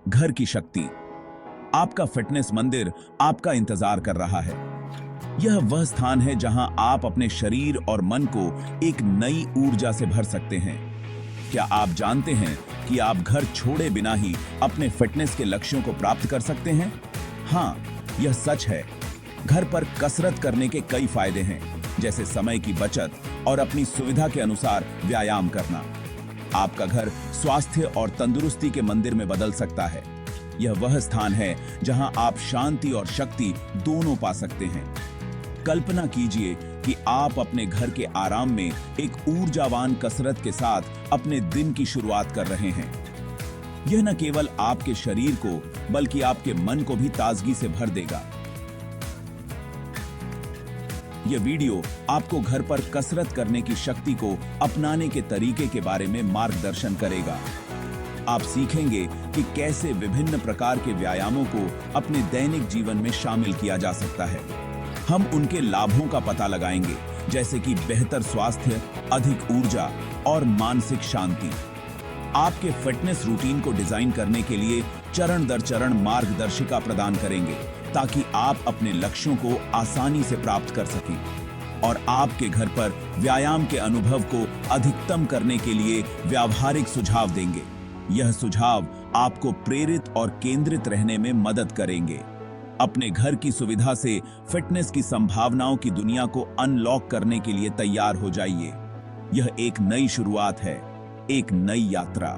घर की शक्ति। आपका फिटनेस मंदिर आपका इंतजार कर रहा है। यह वह स्थान है जहां आप अपने शरीर और मन को एक नई ऊर्जा से भर सकते हैं। क्या आप जानते हैं कि आप घर छोड़े बिना ही अपने फिटनेस के लक्ष्यों को प्राप्त कर सकते हैं? हाँ, यह सच है। घर पर कसरत करने के कई फायदे हैं, जैसे समय की बचत और अपनी सुविधा के अनुसार व्यायाम करना। आपका घर स्वास्थ्य और तंदुरुस्ती के मंदिर में बदल सकता है। यह वह स्थान है जहां आप शांति और शक्ति दोनों पा सकते हैं। कल्पना कीजिए कि आप अपने घर के आराम में एक ऊर्जावान कसरत के साथ अपने दिन की शुरुआत कर रहे हैं। यह न केवल आपके शरीर को बल्कि आपके मन को भी ताजगी से भर देगा। यह वीडियो आपको घर पर कसरत करने की शक्ति को अपनाने के तरीके के बारे में मार्गदर्शन करेगा। आप सीखेंगे कि कैसे विभिन्न प्रकार के व्यायामों को अपने दैनिक जीवन में शामिल किया जा सकता है। हम उनके लाभों का पता लगाएंगे, जैसे कि बेहतर स्वास्थ्य, अधिक ऊर्जा और मानसिक शांति। आपके फिटनेस रूटीन को डिजाइन करने के लिए चरण दर चरण मार्गदर्शिका प्रदान करेंगे, ताकि आप अपने लक्ष्यों को आसानी से प्राप्त कर सकें और आपके घर पर व्यायाम के अनुभव को अधिकतम करने के लिए व्यावहारिक सुझाव देंगे। यह सुझाव आपको प्रेरित और केंद्रित रहने में मदद करेंगे। अपने घर की सुविधा से फिटनेस की संभावनाओं की दुनिया को अनलॉक करने के लिए तैयार हो जाइए। यह एक नई शुरुआत है, एक नई यात्रा।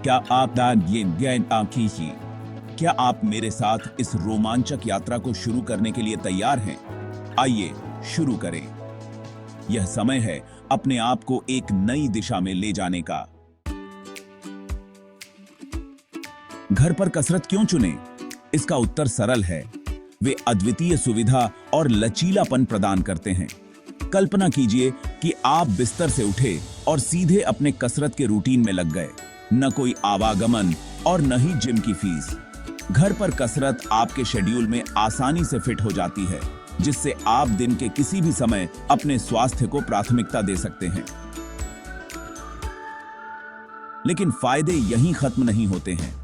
क्या आप कीजिए? क्या आप मेरे साथ इस रोमांचक यात्रा को शुरू करने के लिए तैयार हैं? आइए शुरू करें। यह समय है अपने आप को एक नई दिशा में ले जाने का। घर पर कसरत क्यों चुनें? इसका उत्तर सरल है। वे अद्वितीय सुविधा और लचीलापन प्रदान करते हैं। कल्पना कीजिए कि आप बिस्तर से उठे और सीधे अपने कसरत के रूटीन में लग गए। न कोई आवागमन और न ही जिम की फीस। घर पर कसरत आपके शेड्यूल में आसानी से फिट हो जाती है, जिससे आप दिन के किसी भी समय अपने स्वास्थ्य को प्राथमिकता दे सकते हैं। लेकिन फायदे यहीं खत्म नहीं होते हैं।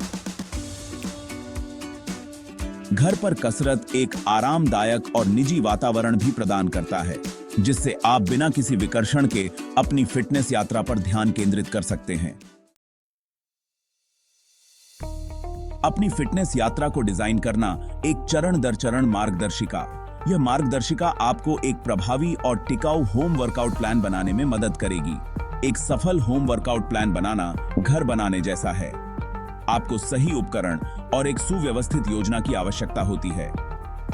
घर पर कसरत एक आरामदायक और निजी वातावरण भी प्रदान करता है, जिससे आप बिना किसी विकर्षण के अपनी फिटनेस यात्रा पर ध्यान केंद्रित कर सकते हैं। अपनी फिटनेस यात्रा को डिजाइन करना एक चरण दर चरण मार्गदर्शिका। यह मार्गदर्शिका आपको एक प्रभावी और टिकाऊ होम वर्कआउट प्लान बनाने में मदद करेगी। एक सफल होम वर्कआउट प्लान बनाना घर बनाने जैसा है। आपको सही उपकरण और एक सुव्यवस्थित योजना की आवश्यकता होती है।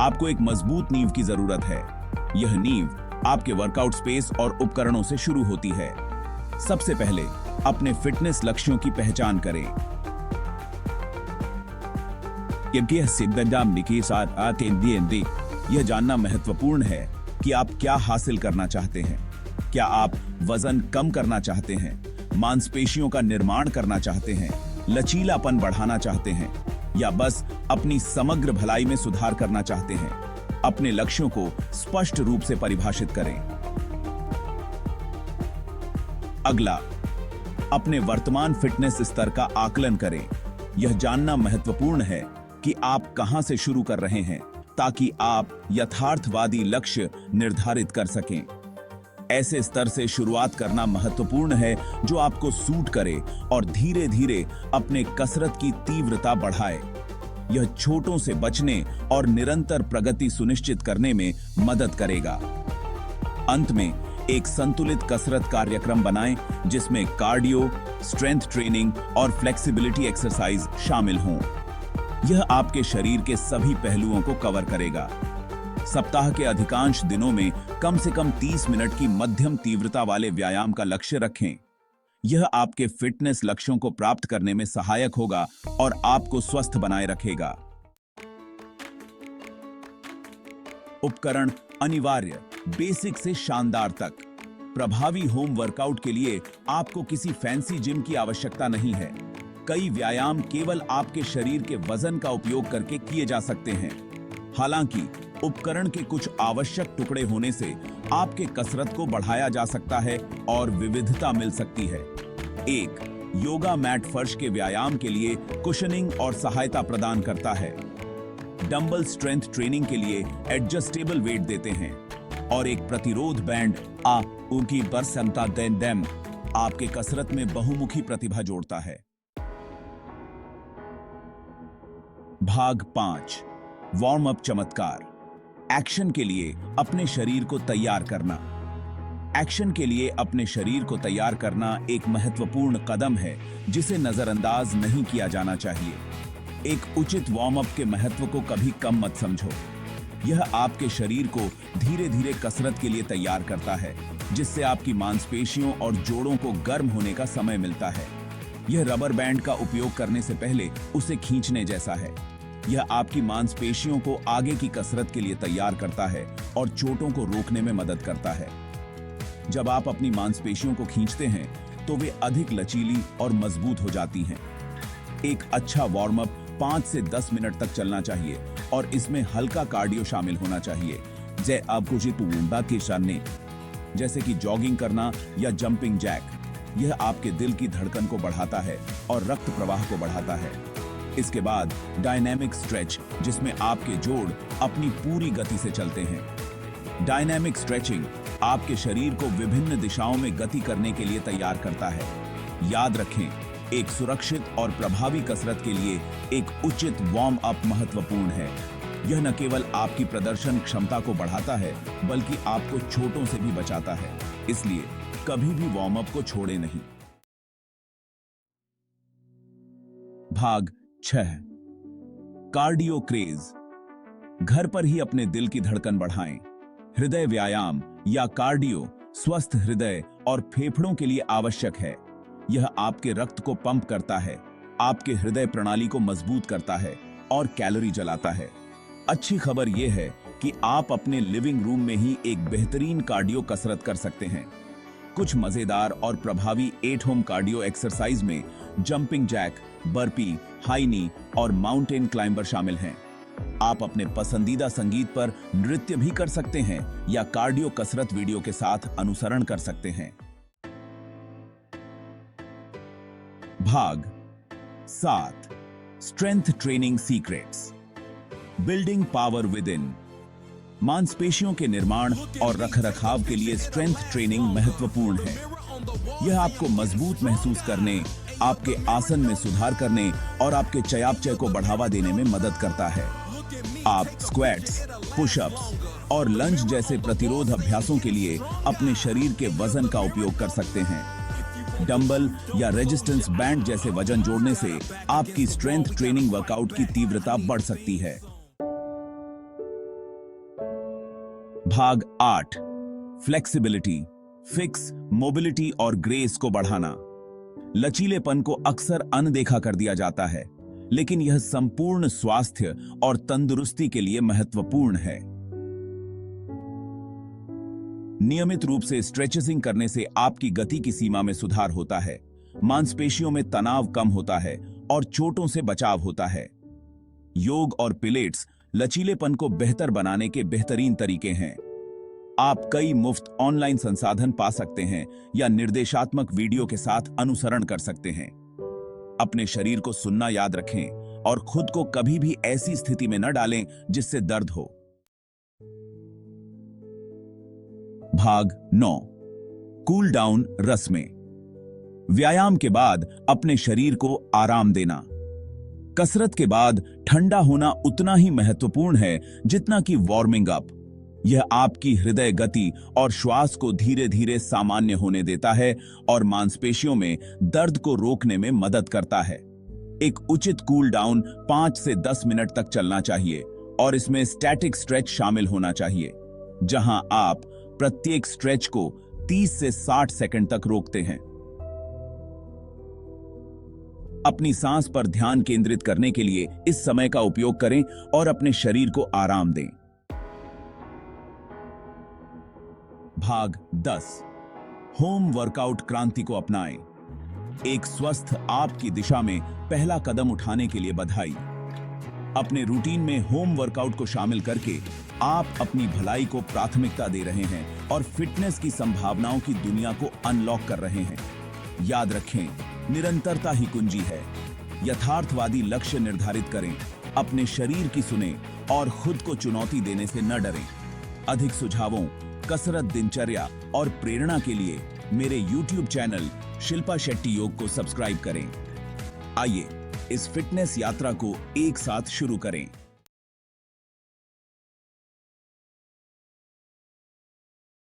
आपको एक मजबूत नींव की जरूरत है। यह नींव आपके वर्कआउट स्पेस और उपकरणों से शुरू होती है। सबसे पहले अपने फिटनेस लक्ष्यों की पहचान करें। यह जानना महत्वपूर्ण है कि आप क्या हासिल करना चाहते हैं। क्या आप वजन कम करना चाहते हैं, मांसपेशियों का निर्माण करना चाहते हैं, लचीलापन बढ़ाना चाहते हैं, या बस अपनी समग्र भलाई में सुधार करना चाहते हैं? अपने लक्ष्यों को स्पष्ट रूप से परिभाषित करें। अगला, अपने वर्तमान फिटनेस स्तर का आकलन करें। यह जानना महत्वपूर्ण है कि आप कहां से शुरू कर रहे हैं, ताकि आप यथार्थवादी लक्ष्य निर्धारित कर सकें। ऐसे स्तर से शुरुआत करना महत्वपूर्ण है जो आपको सूट करे और धीरे धीरे अपने कसरत की तीव्रता बढ़ाए। यह छोटों से बचने और निरंतर प्रगति सुनिश्चित करने में मदद करेगा। अंत में एक संतुलित कसरत कार्यक्रम बनाएं, जिसमें कार्डियो, स्ट्रेंथ ट्रेनिंग और फ्लेक्सिबिलिटी एक्सरसाइज शामिल हों। यह आपके शरीर के सभी पहलुओं को कवर करेगा। सप्ताह के अधिकांश दिनों में कम से कम 30 मिनट की मध्यम तीव्रता वाले व्यायाम का लक्ष्य रखें। यह आपके फिटनेस लक्ष्यों को प्राप्त करने में सहायक होगा और आपको स्वस्थ बनाए रखेगा। उपकरण अनिवार्य, बेसिक से शानदार तक। प्रभावी होम वर्कआउट के लिए आपको किसी फैंसी जिम की आवश्यकता नहीं है। कई व्यायाम केवल आपके शरीर के वजन का उपयोग करके किए जा सकते हैं। हालांकि उपकरण के कुछ आवश्यक टुकड़े होने से आपके कसरत को बढ़ाया जा सकता है और विविधता मिल सकती है। 1. योगा मैट फर्श के व्यायाम के लिए कुशनिंग और सहायता प्रदान करता है। डंबल स्ट्रेंथ ट्रेनिंग के लिए एडजस्टेबल वेट देते हैं और एक प्रतिरोध बैंड उनकी क्षमता देम आपके कसरत में बहुमुखी प्रतिभा जोड़ता है। भाग 5 वार्म अप चमत्कार। एक्शन के लिए अपने शरीर को तैयार करना। एक्शन के लिए अपने शरीर को तैयार करना एक महत्वपूर्ण कदम है जिसे नजरअंदाज नहीं किया जाना चाहिए। एक उचित वार्म अप के महत्व को कभी कम मत समझो। यह आपके शरीर को धीरे धीरे कसरत के लिए तैयार करता है, जिससे आपकी मांसपेशियों और जोड़ों को गर्म होने का समय मिलता है। यह रबर बैंड का उपयोग करने से पहले उसे खींचने जैसा है। यह आपकी मांसपेशियों को आगे की कसरत के लिए तैयार करता है और चोटों को रोकने में मदद करता है। जब आप अपनी मांसपेशियों को खींचते हैं तो वे अधिक लचीली और मजबूत हो जाती हैं। एक अच्छा वार्म अप 5 से 10 मिनट तक चलना चाहिए और इसमें हल्का कार्डियो शामिल होना चाहिए, जैसे कि जॉगिंग करना या जंपिंग जैक। यह आपके दिल की धड़कन को बढ़ाता है और रक्त प्रवाह को बढ़ाता है। इसके बाद डायनामिक स्ट्रेच, जिसमें आपके जोड़ अपनी पूरी गति से चलते हैं। डायनामिक स्ट्रेचिंग आपके शरीर को विभिन्न दिशाओं में गति करने के लिए तैयार करता है। याद रखें, एक सुरक्षित और प्रभावी कसरत के लिए एक उचित वार्म अप महत्वपूर्ण है। यह न केवल आपकी प्रदर्शन क्षमता को बढ़ाता है, बल्कि आपको चोटों से भी बचाता है। इसलिए कभी भी वार्म अप को छोड़े नहीं। भाग 6 कार्डियो क्रेज। घर पर ही अपने दिल की धड़कन बढ़ाएं। हृदय व्यायाम या कार्डियो स्वस्थ हृदय और फेफड़ों के लिए आवश्यक है। यह आपके रक्त को पंप करता है, आपके हृदय प्रणाली को मजबूत करता है और कैलोरी जलाता है। अच्छी खबर यह है कि आप अपने लिविंग रूम में ही एक बेहतरीन कार्डियो कसरत कर सकते हैं। कुछ मजेदार और प्रभावी 8 होम कार्डियो एक्सरसाइज में जंपिंग जैक, बर्पी, हाई नी और माउंटेन क्लाइंबर शामिल हैं। आप अपने पसंदीदा संगीत पर नृत्य भी कर सकते हैं या कार्डियो कसरत वीडियो के साथ अनुसरण कर सकते हैं। भाग 7 strength training secrets. Building power with in. मांसपेशियों के निर्माण और रखरखाव के लिए स्ट्रेंथ ट्रेनिंग महत्वपूर्ण है। यह आपको मजबूत महसूस करने, आपके आसन में सुधार करने और आपके चयापचय को बढ़ावा देने में मदद करता है। आप स्क्वैट्स, पुशअप्स और लंज जैसे प्रतिरोध अभ्यासों के लिए अपने शरीर के वजन का उपयोग कर सकते हैं। डंबल या रेजिस्टेंस बैंड जैसे वजन जोड़ने से आपकी स्ट्रेंथ ट्रेनिंग वर्कआउट की तीव्रता बढ़ सकती है। भाग 8 फ्लेक्सिबिलिटी, फिक्स, मोबिलिटी और ग्रेस को बढ़ाना। लचीलेपन को अक्सर अनदेखा कर दिया जाता है, लेकिन यह संपूर्ण स्वास्थ्य और तंदुरुस्ती के लिए महत्वपूर्ण है। नियमित रूप से स्ट्रेचिंग करने से आपकी गति की सीमा में सुधार होता है, मांसपेशियों में तनाव कम होता है और चोटों से बचाव होता है। योग और पिलेट्स लचीलेपन को बेहतर बनाने के बेहतरीन तरीके हैं। आप कई मुफ्त ऑनलाइन संसाधन पा सकते हैं या निर्देशात्मक वीडियो के साथ अनुसरण कर सकते हैं। अपने शरीर को सुनना याद रखें और खुद को कभी भी ऐसी स्थिति में न डालें जिससे दर्द हो। भाग 9 कूल डाउन रस्में। व्यायाम के बाद अपने शरीर को आराम देना। कसरत के बाद ठंडा होना उतना ही महत्वपूर्ण है जितना कि वार्मिंग अप। यह आपकी हृदय गति और श्वास को धीरे धीरे सामान्य होने देता है और मांसपेशियों में दर्द को रोकने में मदद करता है। एक उचित कूल डाउन 5 से 10 मिनट तक चलना चाहिए और इसमें स्टैटिक स्ट्रेच शामिल होना चाहिए, जहां आप प्रत्येक स्ट्रेच को 30 से 60 सेकंड तक रोकते हैं। अपनी सांस पर ध्यान केंद्रित करने के लिए इस समय का उपयोग करें और अपने शरीर को आराम दें। भाग 10 होम वर्कआउट क्रांति को अपनाएं। एक स्वस्थ आपकी दिशा में पहला कदम उठाने के लिए बधाई। अपने रूटीन में होम वर्कआउट को शामिल करके आप अपनी भलाई को प्राथमिकता दे रहे हैं और फिटनेस की संभावनाओं की दुनिया को अनलॉक कर रहे हैं। याद रखें, निरंतरता ही कुंजी है। यथार्थवादी लक्ष्य निर्धारित करें, अपने शरीर की सुने और खुद को चुनौती देने से न डरें। अधिक सुझावों, कसरत, दिनचर्या और प्रेरणा के लिए मेरे YouTube चैनल शिल्पा शेट्टी योग को सब्सक्राइब करें। आइए इस फिटनेस यात्रा को एक साथ शुरू करें।